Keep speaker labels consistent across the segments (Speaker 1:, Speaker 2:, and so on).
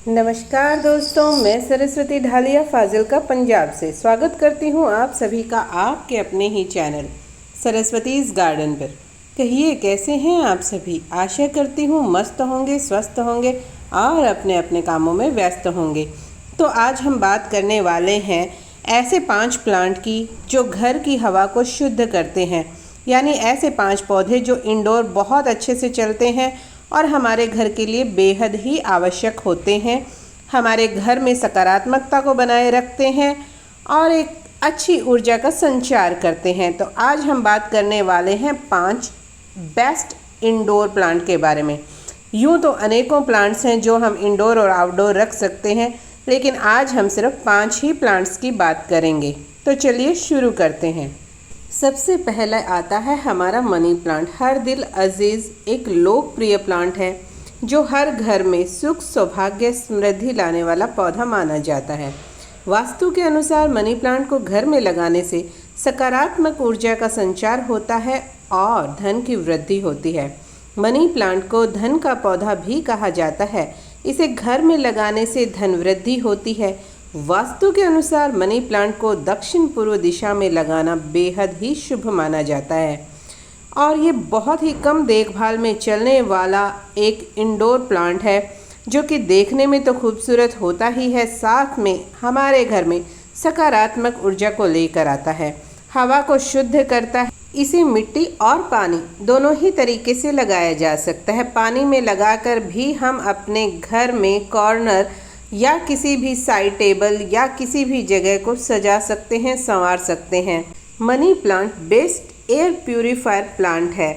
Speaker 1: नमस्कार दोस्तों, मैं सरस्वती ढालिया फाजिल्का पंजाब से स्वागत करती हूँ आप सभी का आपके अपने ही चैनल सरस्वतीज़ गार्डन पर। कहिए कैसे हैं आप सभी। आशा करती हूँ मस्त होंगे, स्वस्थ होंगे और अपने अपने कामों में व्यस्त होंगे। तो आज हम बात करने वाले हैं ऐसे 5 प्लांट की जो घर की हवा को शुद्ध करते हैं, यानी ऐसे 5 पौधे जो इंडोर बहुत अच्छे से चलते हैं और हमारे घर के लिए बेहद ही आवश्यक होते हैं, हमारे घर में सकारात्मकता को बनाए रखते हैं और एक अच्छी ऊर्जा का संचार करते हैं। तो आज हम बात करने वाले हैं 5 बेस्ट इंडोर प्लांट के बारे में। यूँ तो अनेकों प्लांट्स हैं जो हम इंडोर और आउटडोर रख सकते हैं, लेकिन आज हम सिर्फ 5 ही प्लांट्स की बात करेंगे। तो चलिए शुरू करते हैं। सबसे पहले आता है हमारा मनी प्लांट। हर दिल अजीज़ एक लोकप्रिय प्लांट है जो हर घर में सुख, सौभाग्य, समृद्धि लाने वाला पौधा माना जाता है। वास्तु के अनुसार मनी प्लांट को घर में लगाने से सकारात्मक ऊर्जा का संचार होता है और धन की वृद्धि होती है। मनी प्लांट को धन का पौधा भी कहा जाता है। इसे घर में लगाने से धन वृद्धि होती है। वास्तु के अनुसार मनी प्लांट को दक्षिण पूर्व दिशा में लगाना बेहद ही शुभ माना जाता है और ये बहुत ही कम देखभाल में चलने वाला एक इंडोर प्लांट है जो कि देखने में तो खूबसूरत होता ही है, साथ में हमारे घर में सकारात्मक ऊर्जा को लेकर आता है, हवा को शुद्ध करता है। इसे मिट्टी और पानी दोनों ही तरीके से लगाया जा सकता है। पानी में लगाकर भी हम अपने घर में कॉर्नर या किसी भी साइड टेबल या किसी भी जगह को सजा सकते हैं, संवार सकते हैं। Money plant best air purifier plant है।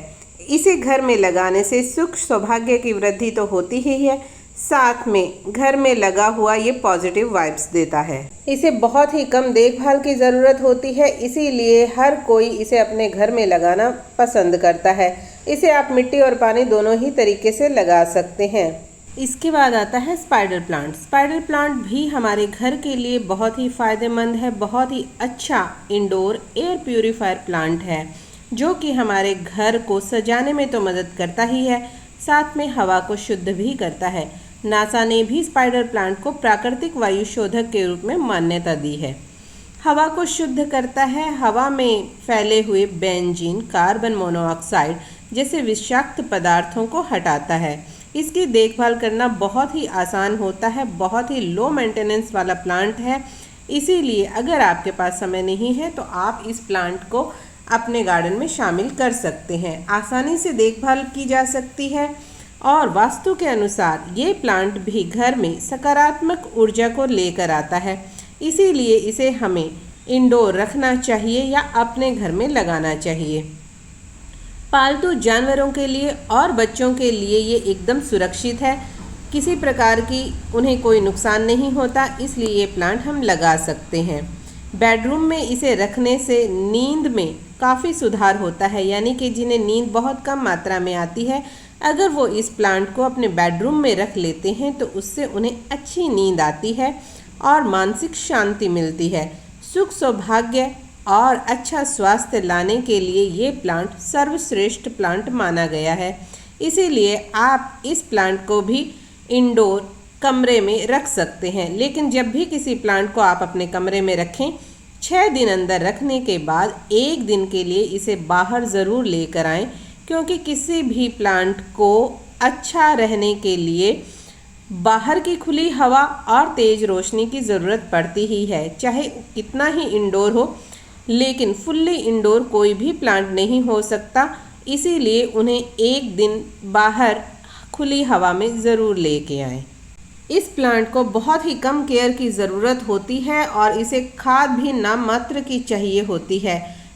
Speaker 1: इसे घर में लगाने से सुख, सौभाग्य की वृद्धि तो होती ही है, साथ में घर में लगा हुआ ये पॉजिटिव वाइब्स देता है। इसे बहुत ही कम देखभाल की ज़रूरत होती है, इसीलिए हर कोई इसे अपने घर में लगाना पसंद करता है। इसे आप मिट्टी और पानी दोनों ही तरीके से लगा सकते हैं। इसके बाद आता है स्पाइडर प्लांट। स्पाइडर प्लांट भी हमारे घर के लिए बहुत ही फ़ायदेमंद है, बहुत ही अच्छा इंडोर एयर प्यूरीफायर प्लांट है जो कि हमारे घर को सजाने में तो मदद करता ही है, साथ में हवा को शुद्ध भी करता है। नासा ने भी स्पाइडर प्लांट को प्राकृतिक वायु शोधक के रूप में मान्यता दी है। हवा को शुद्ध करता है, हवा में फैले हुए बेंजीन, कार्बन मोनोऑक्साइड जैसे विषाक्त पदार्थों को हटाता है। इसकी देखभाल करना बहुत ही आसान होता है, बहुत ही लो मेंटेनेंस वाला प्लांट है। इसीलिए अगर आपके पास समय नहीं है तो आप इस प्लांट को अपने गार्डन में शामिल कर सकते हैं। आसानी से देखभाल की जा सकती है और वास्तु के अनुसार ये प्लांट भी घर में सकारात्मक ऊर्जा को लेकर आता है। इसीलिए इसे हमें इंडोर रखना चाहिए या अपने घर में लगाना चाहिए। पालतू जानवरों के लिए और बच्चों के लिए ये एकदम सुरक्षित है, किसी प्रकार की उन्हें कोई नुकसान नहीं होता, इसलिए ये प्लांट हम लगा सकते हैं। बेडरूम में इसे रखने से नींद में काफ़ी सुधार होता है, यानी कि जिन्हें नींद बहुत कम मात्रा में आती है, अगर वो इस प्लांट को अपने बेडरूम में रख लेते हैं तो उससे उन्हें अच्छी नींद आती है और मानसिक शांति मिलती है। सुख, सौभाग्य और अच्छा स्वास्थ्य लाने के लिए ये प्लांट सर्वश्रेष्ठ प्लांट माना गया है। इसीलिए आप इस प्लांट को भी इंडोर कमरे में रख सकते हैं, लेकिन जब भी किसी प्लांट को आप अपने कमरे में रखें, 6 दिन अंदर रखने के बाद 1 दिन के लिए इसे बाहर ज़रूर लेकर आएं, क्योंकि किसी भी प्लांट को अच्छा रहने के लिए बाहर की खुली हवा और तेज़ रोशनी की ज़रूरत पड़ती ही है, चाहे कितना ही इंडोर हो। लेकिन फुल्ली इंडोर कोई भी प्लांट नहीं हो सकता, इसीलिए उन्हें 1 दिन बाहर खुली हवा में ज़रूर लेके आएं। इस प्लांट को बहुत ही कम केयर की ज़रूरत होती है और इसे खाद भी नाम मात्र की चाहिए होती है,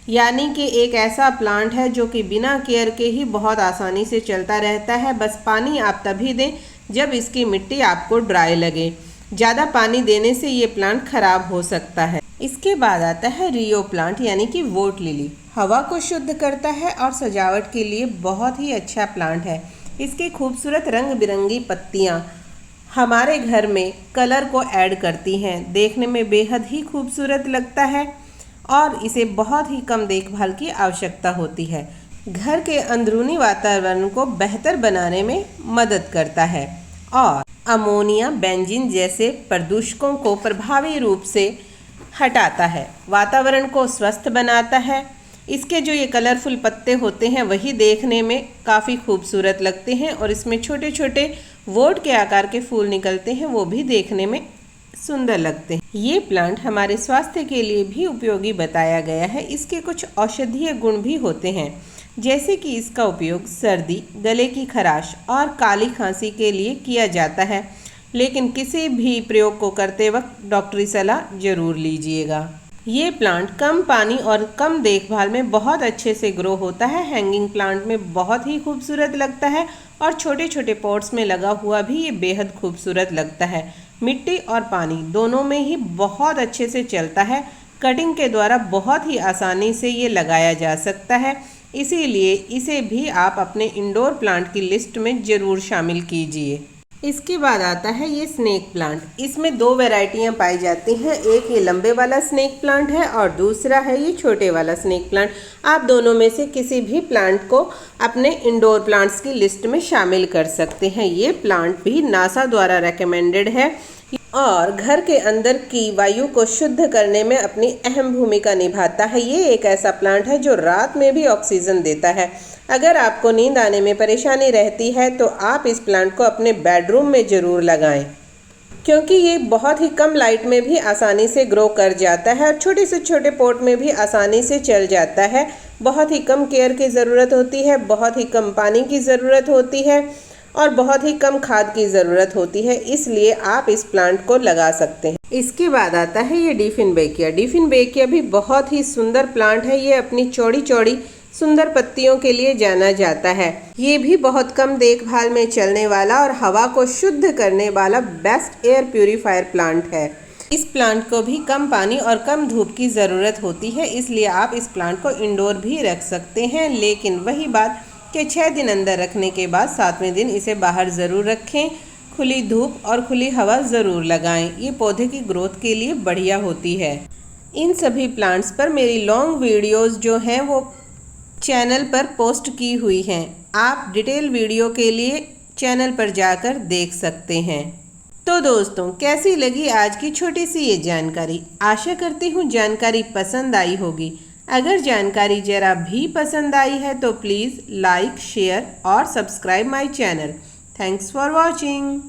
Speaker 1: यानी कि एक ऐसा प्लांट है जो कि बिना केयर के ही बहुत आसानी से चलता रहता है। बस पानी आप तभी दें जब इसकी मिट्टी आपको ड्राई लगे। ज़्यादा पानी देने से ये प्लांट खराब हो सकता है। इसके बाद आता है रियो प्लांट, यानी कि वोट लिली। हवा को शुद्ध करता है और सजावट के लिए बहुत ही अच्छा प्लांट है। इसकी खूबसूरत रंग बिरंगी पत्तियाँ हमारे घर में कलर को ऐड करती हैं, देखने में बेहद ही खूबसूरत लगता है और इसे बहुत ही कम देखभाल की आवश्यकता होती है। घर के अंदरूनी वातावरण को बेहतर बनाने में मदद करता है और अमोनिया, बेंजीन जैसे प्रदूषकों को प्रभावी रूप से हटाता है, वातावरण को स्वस्थ बनाता है। इसके जो ये कलरफुल पत्ते होते हैं वही देखने में काफ़ी खूबसूरत लगते हैं और इसमें छोटे छोटे वोट के आकार के फूल निकलते हैं, वो भी देखने में सुंदर लगते हैं। ये प्लांट हमारे स्वास्थ्य के लिए भी उपयोगी बताया गया है। इसके कुछ औषधीय गुण भी होते हैं, जैसे कि इसका उपयोग सर्दी, गले की खराश और काली खांसी के लिए किया जाता है, लेकिन किसी भी प्रयोग को करते वक्त डॉक्टरी सलाह जरूर लीजिएगा। ये प्लांट कम पानी और कम देखभाल में बहुत अच्छे से ग्रो होता है। हैंगिंग प्लांट में बहुत ही खूबसूरत लगता है और छोटे छोटे पॉट्स में लगा हुआ भी ये बेहद खूबसूरत लगता है। मिट्टी और पानी दोनों में ही बहुत अच्छे से चलता है। कटिंग के द्वारा बहुत ही आसानी से ये लगाया जा सकता है, इसीलिए इसे भी आप अपने इंडोर प्लांट की लिस्ट में ज़रूर शामिल कीजिए। इसके बाद आता है ये स्नेक प्लांट। इसमें दो वैरायटियां पाई जाती हैं, एक ये लंबे वाला स्नेक प्लांट है और दूसरा है ये छोटे वाला स्नेक प्लांट। आप दोनों में से किसी भी प्लांट को अपने इंडोर प्लांट्स की लिस्ट में शामिल कर सकते हैं। ये प्लांट भी नासा द्वारा रेकमेंडेड है और घर के अंदर की वायु को शुद्ध करने में अपनी अहम भूमिका निभाता है। ये एक ऐसा प्लांट है जो रात में भी ऑक्सीजन देता है। अगर आपको नींद आने में परेशानी रहती है तो आप इस प्लांट को अपने बेडरूम में ज़रूर लगाएं, क्योंकि ये बहुत ही कम लाइट में भी आसानी से ग्रो कर जाता है और छोटे से छोटे पॉट में भी आसानी से चल जाता है। बहुत ही कम केयर की ज़रूरत होती है, बहुत ही कम पानी की ज़रूरत होती है और बहुत ही कम खाद की ज़रूरत होती है, इसलिए आप इस प्लांट को लगा सकते हैं। इसके बाद आता है ये डिफिनबेकिया। डिफिनबेकिया भी बहुत ही सुंदर प्लांट है। ये अपनी चौड़ी चौड़ी सुंदर पत्तियों के लिए जाना जाता है। ये भी बहुत कम देखभाल में चलने वाला और हवा को शुद्ध करने वाला बेस्ट एयर प्यूरीफायर प्लांट है। इस प्लांट को भी कम पानी और कम धूप की ज़रूरत होती है, इसलिए आप इस प्लांट को इंडोर भी रख सकते हैं, लेकिन वही बात कि 6 दिन अंदर रखने के बाद 7वें दिन इसे बाहर ज़रूर रखें। खुली धूप और खुली हवा ज़रूर लगाएं। ये पौधे की ग्रोथ के लिए बढ़िया होती है। इन सभी प्लांट्स पर मेरी लॉन्ग वीडियोस जो हैं वो चैनल पर पोस्ट की हुई हैं। आप डिटेल वीडियो के लिए चैनल पर जाकर देख सकते हैं। तो दोस्तों, कैसी लगी आज की छोटी सी ये जानकारी? आशा करती हूँ जानकारी पसंद आई होगी। अगर जानकारी जरा भी पसंद आई है तो प्लीज़ लाइक, शेयर और subscribe my channel. Thanks for watching.